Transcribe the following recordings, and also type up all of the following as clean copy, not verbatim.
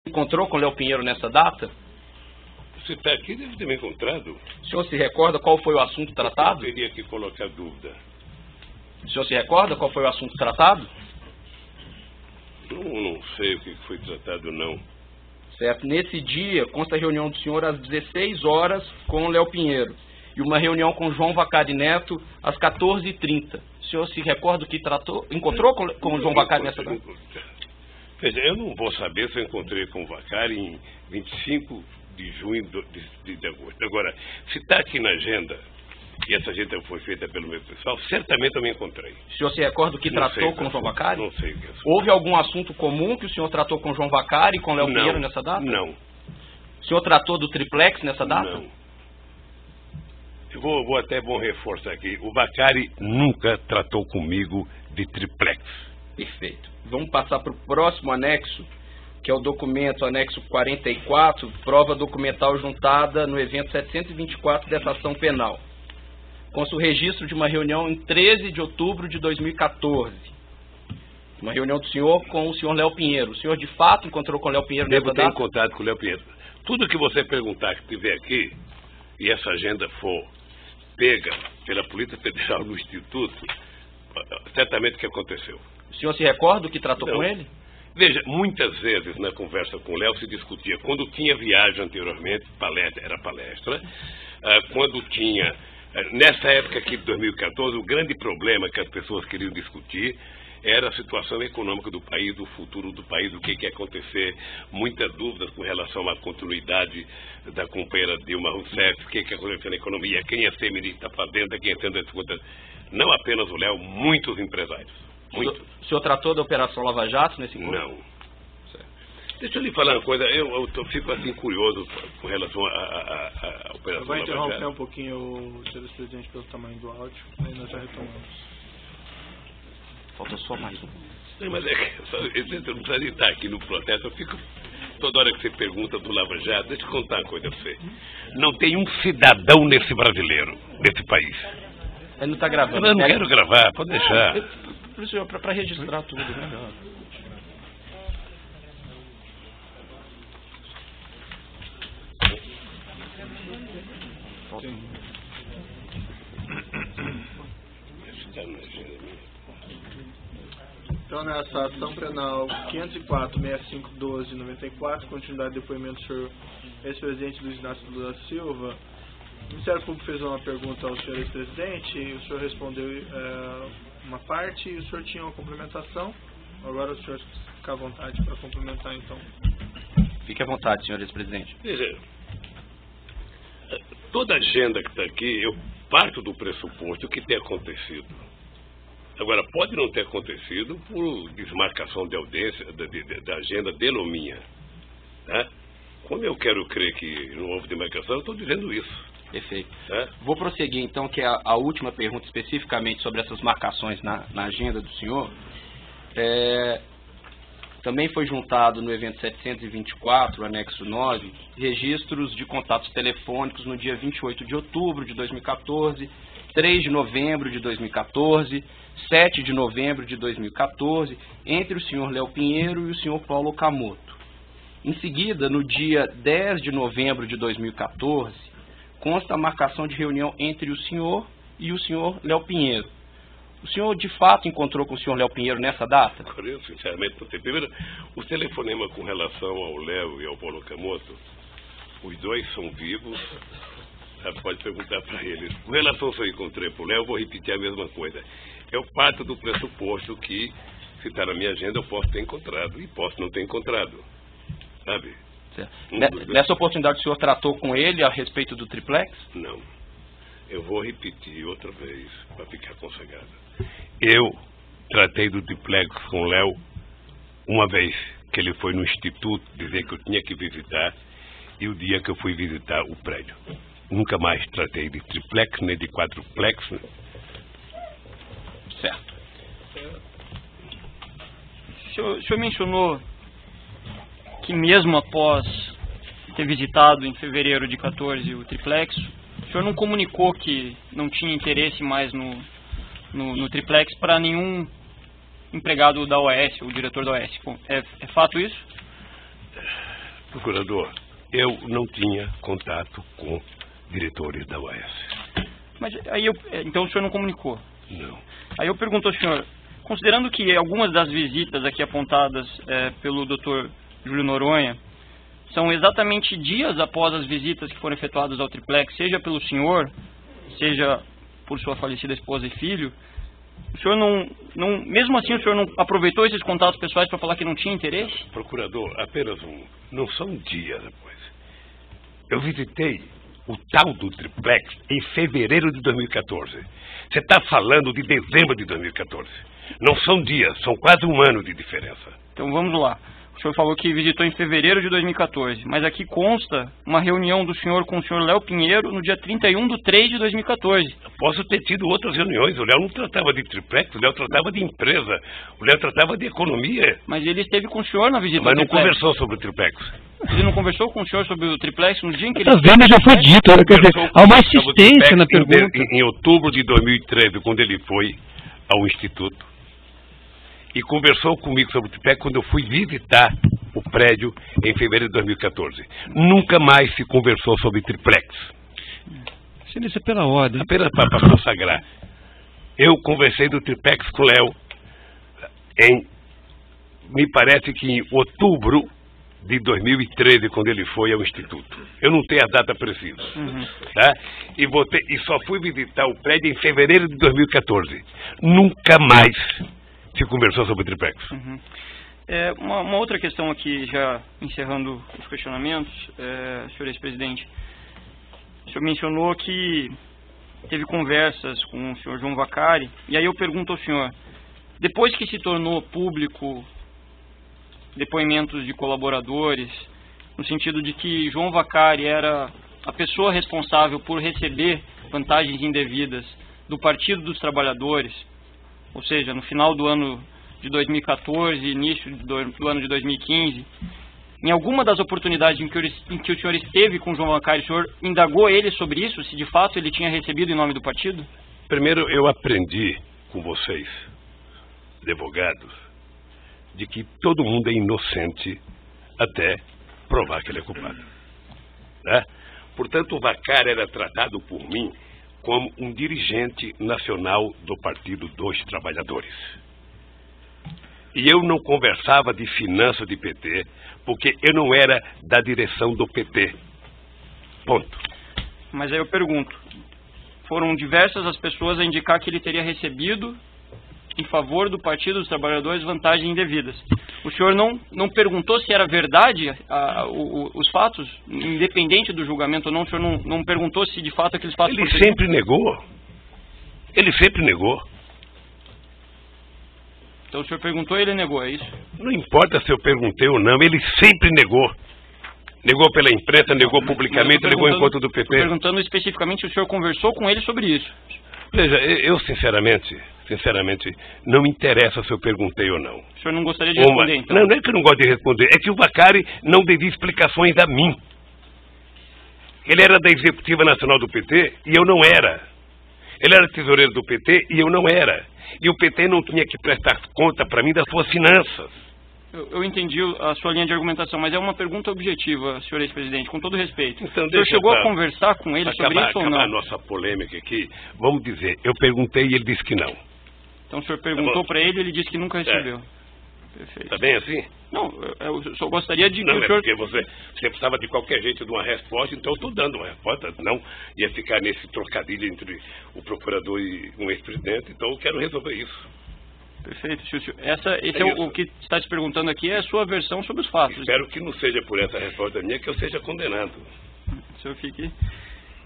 Encontrou com o Léo Pinheiro nessa data? Você está aqui, deve ter me encontrado. O senhor se recorda qual foi o assunto tratado? Eu teria que colocar dúvida. O senhor se recorda qual foi o assunto tratado? Não sei o que foi tratado, não. Certo. Nesse dia, consta a reunião do senhor às 16 horas com o Léo Pinheiro e uma reunião com João Vacari Neto às 14h30. O senhor se recorda o que tratou? Encontrou com o João Vacari nessa data? Veja, eu não vou saber se eu encontrei com o Vacari em 25 de junho de agosto. Agora, se está aqui na agenda, e essa agenda foi feita pelo meu pessoal, certamente eu me encontrei. O senhor se recorda o que tratou com o João Vacari? Não sei o que é. Houve algum assunto comum que o senhor tratou com o João Vacari e com o Léo Pinheiro nessa data? Não. O senhor tratou do triplex nessa data? Não. Eu vou até reforçar aqui. O Vacari nunca tratou comigo de triplex. Perfeito. Vamos passar para o próximo anexo, que é o documento anexo 44, prova documental juntada no evento 724 dessa ação penal. Consta o registro de uma reunião em 13 de outubro de 2014. Uma reunião do senhor com o senhor Léo Pinheiro. O senhor, de fato, encontrou com o Léo Pinheiro nessa data? Devo ter encontrado com o Léo Pinheiro. Tudo que você perguntar que estiver aqui, e essa agenda for pega pela Polícia Federal no Instituto, certamente o que aconteceu. O senhor se recorda do que tratou Não. com ele? Veja, muitas vezes na conversa com o Léo se discutia, quando tinha viagem anteriormente, era palestra, quando tinha, nessa época aqui de 2014, o grande problema que as pessoas queriam discutir era a situação econômica do país, o futuro do país, o que ia acontecer, muitas dúvidas com relação à continuidade da companheira Dilma Rousseff, o que ia acontecer na economia, quem ia ser ministro da Fazenda, quem ia ser das contas. Não apenas o Léo, muitos empresários. Muito. O senhor tratou da Operação Lava Jato nesse encontro? Não. Deixa eu lhe falar uma coisa, eu fico assim curioso com relação à Operação Lava Jato. Eu vou interromper um pouquinho o senhor presidente pelo tamanho do áudio, aí nós já retomamos. Falta só mais um. Não, mas é que eu não precisaria estar aqui no protesto, eu fico toda hora que você pergunta do Lava Jato, deixa eu contar uma coisa a você. Não tem um cidadão nesse brasileiro, nesse país. Ele não está gravando. Eu não quero gravar, pode deixar. Para registrar tudo, né? Então, nessa ação penal 504-6512-94, continuidade do depoimento do senhor ex-presidente Luiz Inácio Lula da Silva, o Ministério Público fez uma pergunta ao senhor ex-presidente e o senhor respondeu uma parte e o senhor tinha uma complementação. Agora o senhor fica à vontade para complementar, então. Fique à vontade, senhor ex-presidente. Veja, toda agenda que está aqui, eu parto do pressuposto que tem acontecido. Agora, pode não ter acontecido por desmarcação de audiência, da agenda dele ou minha. Tá? Como eu quero crer que não houve demarcação, eu estou dizendo isso. Perfeito. Vou prosseguir, então, que é a última pergunta especificamente sobre essas marcações na agenda do senhor. Também foi juntado no evento 724, anexo 9, registros de contatos telefônicos no dia 28 de outubro de 2014, 3 de novembro de 2014, 7 de novembro de 2014, entre o senhor Léo Pinheiro e o senhor Paulo Okamoto. Em seguida, no dia 10 de novembro de 2014, consta a marcação de reunião entre o senhor e o senhor Léo Pinheiro. O senhor, de fato, encontrou com o senhor Léo Pinheiro nessa data? Eu, sinceramente, não sei. Primeiro, o telefonema com relação ao Léo e ao Paulo Okamoto, os dois são vivos, pode perguntar para eles. Com relação ao que eu encontrei para o Léo, eu vou repetir a mesma coisa. Eu parto do pressuposto que, se está na minha agenda, eu posso ter encontrado e posso não ter encontrado. Sabe? Nessa oportunidade, o senhor tratou com ele a respeito do triplex? Não. Eu vou repetir outra vez, para ficar consagrado. Eu tratei do triplex com o Léo uma vez que ele foi no instituto dizer que eu tinha que visitar e o dia que eu fui visitar o prédio. Nunca mais tratei de triplex, nem de quadruplex. Certo. O senhor mencionou que mesmo após ter visitado em fevereiro de 14 o triplex, o senhor não comunicou que não tinha interesse mais no triplex para nenhum empregado da OAS, ou diretor da OAS. É fato isso? Procurador, eu não tinha contato com diretores da UAS. Mas aí então o senhor não comunicou? Não. Aí eu pergunto ao senhor, considerando que algumas das visitas aqui apontadas pelo Dr. Júlio Noronha são exatamente dias após as visitas que foram efetuadas ao triplex, seja pelo senhor, seja por sua falecida esposa e filho, o senhor não mesmo assim o senhor não aproveitou esses contatos pessoais para falar que não tinha interesse? Procurador, apenas não são dias depois. Eu visitei o tal do triplex em fevereiro de 2014. Você está falando de dezembro de 2014. Não são dias, são quase um ano de diferença. Então vamos lá. O senhor falou que visitou em fevereiro de 2014, mas aqui consta uma reunião do senhor com o senhor Léo Pinheiro no dia 31/3 de 2014. Posso ter tido outras reuniões. O Léo não tratava de triplex, o Léo tratava de empresa, o Léo tratava de economia. Mas ele esteve com o senhor na visita Mas ao não triplex. conversou sobre o triplex. Ele não conversou com o senhor sobre o triplex no dia em que ele... Às vezes já foi dito, quer dizer, há uma insistência na pergunta. Em outubro de 2013, quando ele foi ao Instituto, e conversou comigo sobre o triplex quando eu fui visitar o prédio em fevereiro de 2014. Nunca mais se conversou sobre triplex. Excelência, pela ordem. Apenas para consagrar. Eu conversei do triplex com o Léo me parece que em outubro de 2013, quando ele foi ao Instituto. Eu não tenho a data precisa. Tá? E só fui visitar o prédio em fevereiro de 2014. Nunca mais se conversou sobre o triplex. Uma outra questão aqui, já encerrando os questionamentos, senhor ex-presidente. O senhor mencionou que teve conversas com o senhor João Vacari, e aí eu pergunto ao senhor, depois que se tornou público depoimentos de colaboradores, no sentido de que João Vacari era a pessoa responsável por receber vantagens indevidas do Partido dos Trabalhadores, ou seja, no final do ano de 2014, início do ano de 2015, em alguma das oportunidades em que o senhor esteve com João Vacari, o senhor indagou ele sobre isso, se de fato ele tinha recebido em nome do partido? Primeiro, eu aprendi com vocês, advogados, de que todo mundo é inocente até provar que ele é culpado. Né? Portanto, o Vacari era tratado por mim como um dirigente nacional do Partido dos Trabalhadores. E eu não conversava de finanças de PT, porque eu não era da direção do PT. Ponto. Mas aí eu pergunto, foram diversas as pessoas a indicar que ele teria recebido em favor do Partido dos Trabalhadores vantagens indevidas. O senhor não perguntou se era verdade os fatos, independente do julgamento ou não? O senhor não perguntou se de fato aqueles fatos... Ele sempre negou. Ele sempre negou. Então o senhor perguntou e ele negou, é isso? Não importa se eu perguntei ou não, ele sempre negou. Negou pela imprensa, negou publicamente, negou em conta do PT. Estou perguntando especificamente se o senhor conversou com ele sobre isso. Veja, eu sinceramente, não me interessa se eu perguntei ou não. O senhor não gostaria de responder, então? Não é que eu não gosto de responder, é que o Vacari não devia explicações a mim. Ele era da Executiva Nacional do PT e eu não era. Ele era tesoureiro do PT e eu não era. E o PT não tinha que prestar conta para mim das suas finanças. Eu entendi a sua linha de argumentação, mas é uma pergunta objetiva, senhor ex-presidente, com todo respeito. Então, o senhor chegou a conversar com ele sobre isso ou não? Acabar a nossa polêmica aqui, vamos dizer, eu perguntei e ele disse que não. Então o senhor perguntou para ele e ele disse que nunca recebeu. Perfeito. Está bem assim? Não, eu só gostaria de... Não, que o senhor... porque você precisava de qualquer jeito de uma resposta, então eu estou dando uma resposta. Não ia ficar nesse trocadilho entre o procurador e um ex-presidente, então eu quero resolver isso. Perfeito. O que está se perguntando aqui é a sua versão sobre os fatos. Espero que não seja por essa resposta minha que eu seja condenado. O senhor fique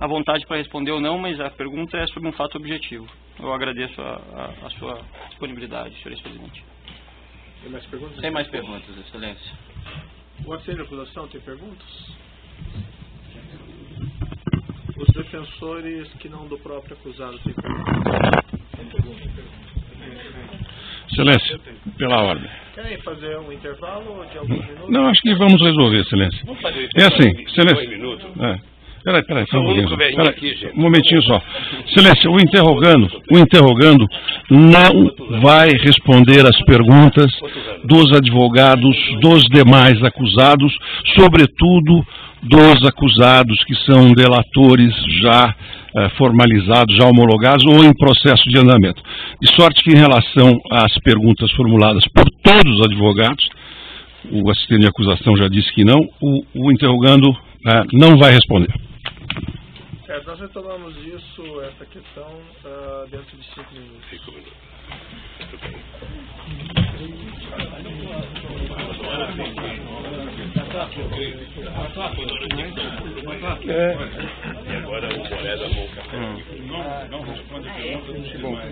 à vontade para responder ou não, mas a pergunta é sobre um fato objetivo. Eu agradeço a sua disponibilidade, senhor ex-presidente. Tem mais perguntas? Sem mais perguntas, Excelência. O assento de acusação tem perguntas? Os defensores que não do próprio acusado têm perguntas? Excelência, pela ordem. Querem fazer um intervalo de alguns minutos? Não, acho que vamos resolver, Excelência. Vamos fazer isso É assim, em Excelência. 2 minutos. Peraí, Só um único velhinho aqui, gente. Um momentinho só. Silêncio, o interrogando não vai responder às perguntas dos advogados, dos demais acusados, sobretudo dos acusados que são delatores já formalizados, já homologados ou em processo de andamento. De sorte que, em relação às perguntas formuladas por todos os advogados, o assistente de acusação já disse que não, o interrogando não vai responder. Nós retomamos essa questão, dentro de 5 minutos. 5 minutos. E agora o colega não responde a pergunta.